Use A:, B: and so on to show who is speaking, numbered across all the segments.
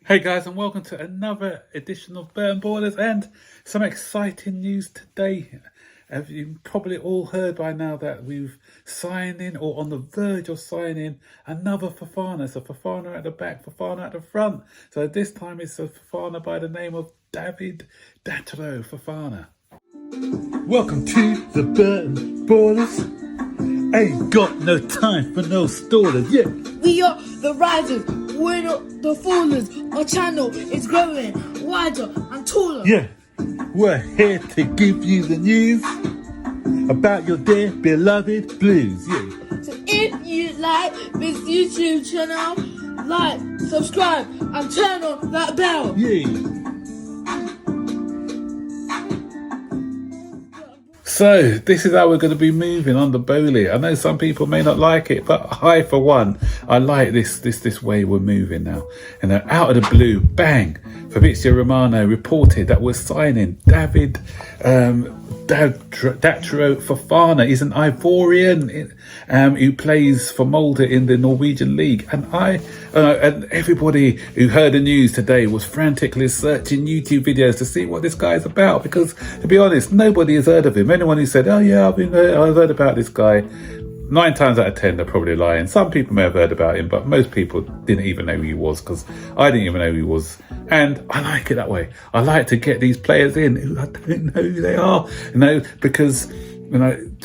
A: Hey guys, and welcome to another edition of Burn Borders and some exciting news today. Have you probably all heard by now that we've signed in or on the verge of signing another Fofana? So Fofana at the back, Fofana at the front. So this time it's a Fofana by the name of David Datro Fofana. Welcome to the Burn Borders. Ain't got no time for no stallers, yeah.
B: We are the risers, we're not the fallers. Our channel is growing wider and taller.
A: Yeah, we're here to give you the news about your dear beloved Blues, yeah.
B: So if you like this YouTube channel, like, subscribe and turn on that bell.
A: Yeah. So this is how we're going to be moving on the Bowley. I know some people may not like it, but I, for one, I like this way we're moving now. And then out of the blue, bang! Fabrizio Romano reported that we're signing David Datro Fofana. He's an Ivorian who plays for Molde in the Norwegian league. And and everybody who heard the news today was frantically searching YouTube videos to see what this guy's about. Because to be honest, nobody has heard of him. Anyone who said, "Oh yeah, I've heard about this guy," 9 times out of 10 they're probably lying. Some people may have heard about him, but most people didn't even know who he was, because I didn't even know who he was. And I like it that way. I like to get these players in who I don't know who they are, because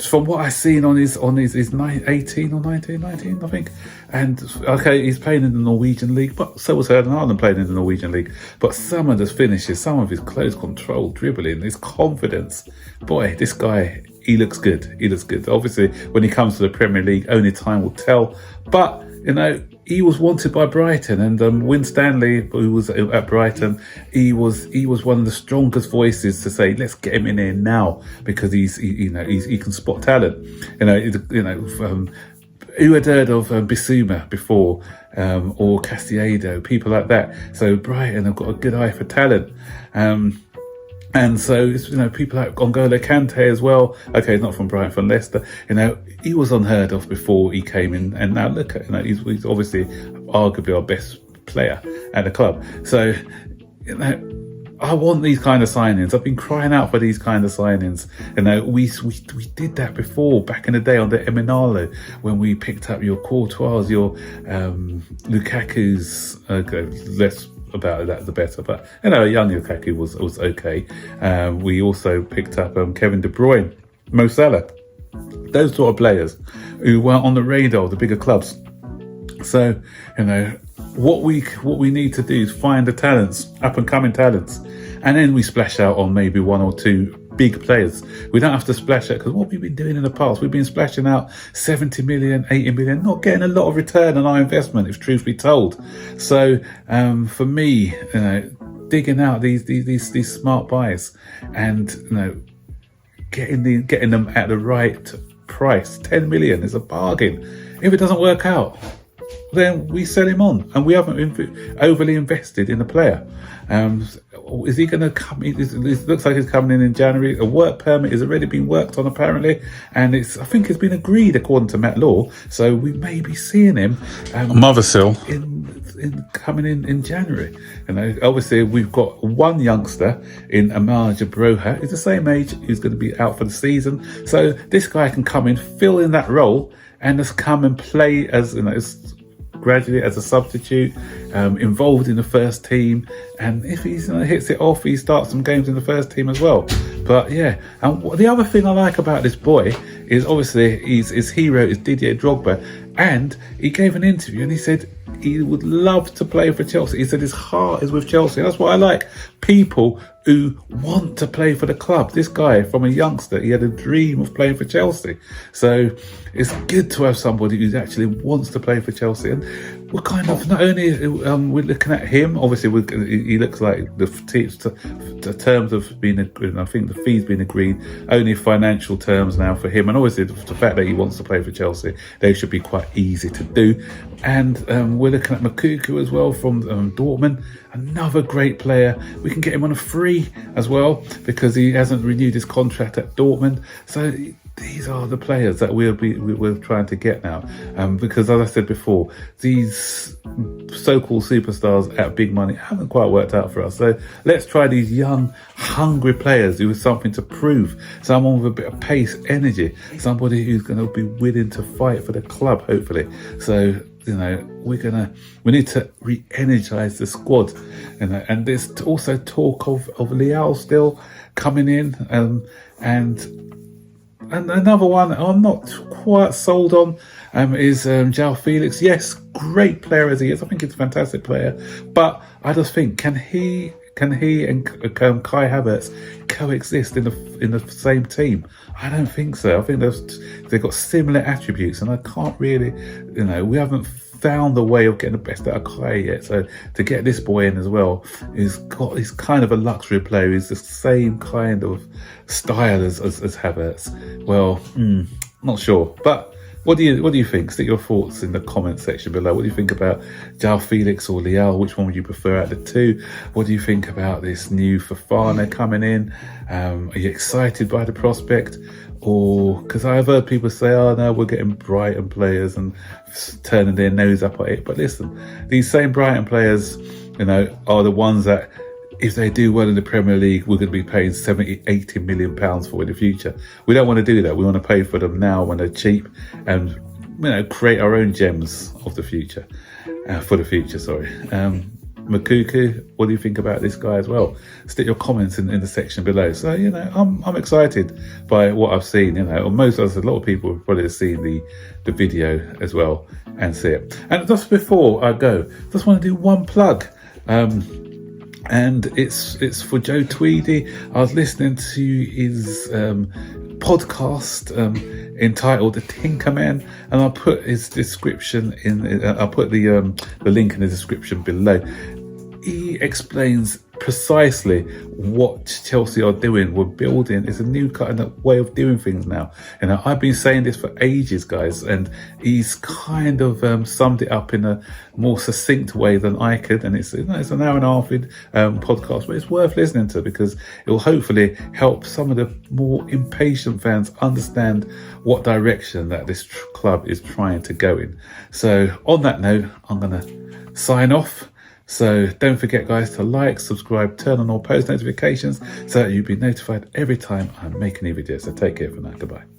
A: from what I've seen on his 18 or 19, I think. And okay, he's playing in the Norwegian league, but so was Erling Haaland playing in the Norwegian league. But some of his finishes, some of his close control, dribbling, his confidence, boy, this guy, he looks good. He looks good. Obviously, when he comes to the Premier League, only time will tell. But he was wanted by Brighton, and Win Stanley, who was at Brighton, he was one of the strongest voices to say, let's get him in here now, because he can spot talent. Who had heard of Bissouma before, or Castillejo, people like that. So Brighton have got a good eye for talent. And so it's, people like N'Golo Kante as well. Okay, he's not from Brighton, from Leicester. He was unheard of before he came in, and now look at, he's obviously arguably our best player at the club. So, I want these kind of signings. I've been crying out for these kind of signings. We did that before, back in the day on the Eminalo, when we picked up your Courtois, your Lukaku's. Less about that the better, but young Lukaku was okay. We also picked up Kevin De Bruyne, Mo Salah, those sort of players who weren't on the radar of the bigger clubs. So what we need to do is find the talents, up and coming talents, and then we splash out on maybe 1 or 2 big players. We don't have to splash out, because what we've been doing in the past, we've been splashing out 70 million, 80 million, not getting a lot of return on our investment, if truth be told. So for me, digging out these smart buys, and getting them at the right price. 10 million is a bargain. If it doesn't work out, then we sell him on, and we haven't overly invested in the player. Is he going to come? It looks like he's coming in January. A work permit has already been worked on, apparently, and I think it's been agreed according to Matt Law. So we may be seeing him
C: Mothersill
A: coming in January. Obviously we've got one youngster in Amar Jabroha. He's the same age. He's going to be out for the season. So this guy can come in, fill in that role, and just come and play as gradually as a substitute, involved in the first team, and if he hits it off, he starts some games in the first team as well. But yeah, and the other thing I like about this boy is obviously his hero is Didier Drogba, and he gave an interview and he said he would love to play for Chelsea. He said his heart is with Chelsea. That's what I like. People who want to play for the club. This guy, from a youngster, he had a dream of playing for Chelsea. So it's good to have somebody who actually wants to play for Chelsea. And we're kind of, not only we're looking at him, obviously he looks like the terms have been agreed. I think the fee's been agreed, only financial terms now for him. And obviously the fact that he wants to play for Chelsea, they should be quite easy to do. And we're looking at Makuku as well from Dortmund, another great player. We can get him on a free as well, because he hasn't renewed his contract at Dortmund. So these are the players that we're trying to get now, because as I said before, these so-called superstars at big money haven't quite worked out for us. So let's try these young, hungry players who have something to prove, someone with a bit of pace, energy, somebody who's going to be willing to fight for the club, hopefully. So, you know, we need to re-energize the squad, and there's also talk of Leal still coming in, and another one I'm not quite sold on is João Felix. Yes, great player as he is. I think he's a fantastic player, but I just think can he and Kai Havertz coexist in the same team? I don't think so. I think they've got similar attributes, and I can't really, you know, we haven't found a way of getting the best out of Kai yet. So to get this boy in as well, he's kind of a luxury player. He's the same kind of style as Havertz. Well, not sure, but what do you think? Stick your thoughts in the comment section below. What do you think about João Felix or Leal? Which one would you prefer out of the two? What do you think about this new Fofana coming in? Are you excited by the prospect? Or, because I've heard people say, oh no, we're getting Brighton players and turning their nose up at it. But listen, these same Brighton players, you know, are the ones that, if they do well in the Premier League, we're going to be paying 70, 80 million pounds for in the future. We don't want to do that. We want to pay for them now when they're cheap, and, you know, create our own gems of the future, for the future, sorry. Makuku, what do you think about this guy as well? Stick your comments in the section below. So, you know, I'm excited by what I've seen. You know, a lot of people have probably seen the video as well and see it. And just before I go, just want to do one plug. And it's for Joe Tweedy. I was listening to his podcast entitled The Tinkerman, and I'll put his description I'll put the link in the description below. He explains precisely what Chelsea are doing. We're building, it's a new kind of way of doing things now. You know, I've been saying this for ages, guys, and he's kind of summed it up in a more succinct way than I could. And it's an hour and a half podcast, but it's worth listening to, because it will hopefully help some of the more impatient fans understand what direction that this club is trying to go in. So on that note, I'm going to sign off. So don't forget, guys, to like, subscribe, turn on all post notifications so that you'll be notified every time I make a new video. So take care for now. Goodbye.